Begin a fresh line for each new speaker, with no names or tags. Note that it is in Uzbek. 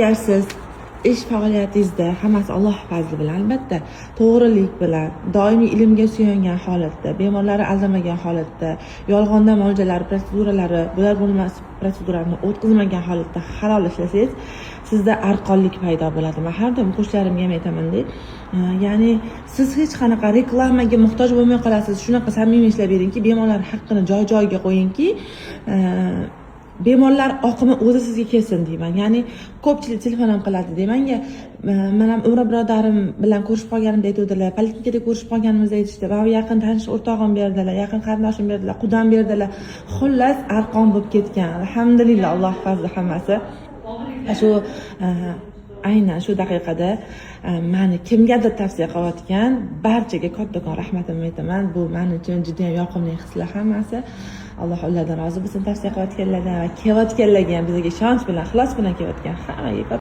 Agar siz ish faoliyatingizda hammasi Alloh fazli bilan, albatta to'g'rilik bilan, doimiy ilmga suyangan holatda, bemorlarni aldamagan holatda, yolg'ondan mo'ljallar, protseduralari, bular bo'lmas protseduralarni o'tkazmagan holatda halol ishlasangiz, sizda arqonlik paydo bo'ladi. Men har doim qo'shlarimga ham aytaman-da, ya'ni siz hech qanaqa reklamaga muhtoj bo'lmay qolasiz. Shunaqa samimiy ishlab beringki, bemorlar haqqini joy-joyiga qo'yingki, bemorlar oqimi o'zi sizga kelsin deyman. Ya'ni ko'pchilik telefon ham qiladi demanga, men ham Umra birodarim bilan ko'rishib qolganimda aytuvdilar, poliklinikada ko'rishib qolganimizda aytishdi, va yaqin tanish o'rtog'im berdilar, yaqin qarindoshim berdilar, qudam berdilar. Xullas arqon bo'lib ketgan. Alhamdulillah, Alloh fazli hammasi. Shu aynan shu daqiqada meni kimgadir tavsiya qilayotgan barchaga kattakon rahmatimni aytaman. Bu men uchun juda ham yoqimli hislar hammasi. Alloh ulardan rozi bo'lsin, tavsiya qilayotganlardan va kelayotganlarga ham bizga ishonch bilan, ixlos bilan kelayotgan hammaga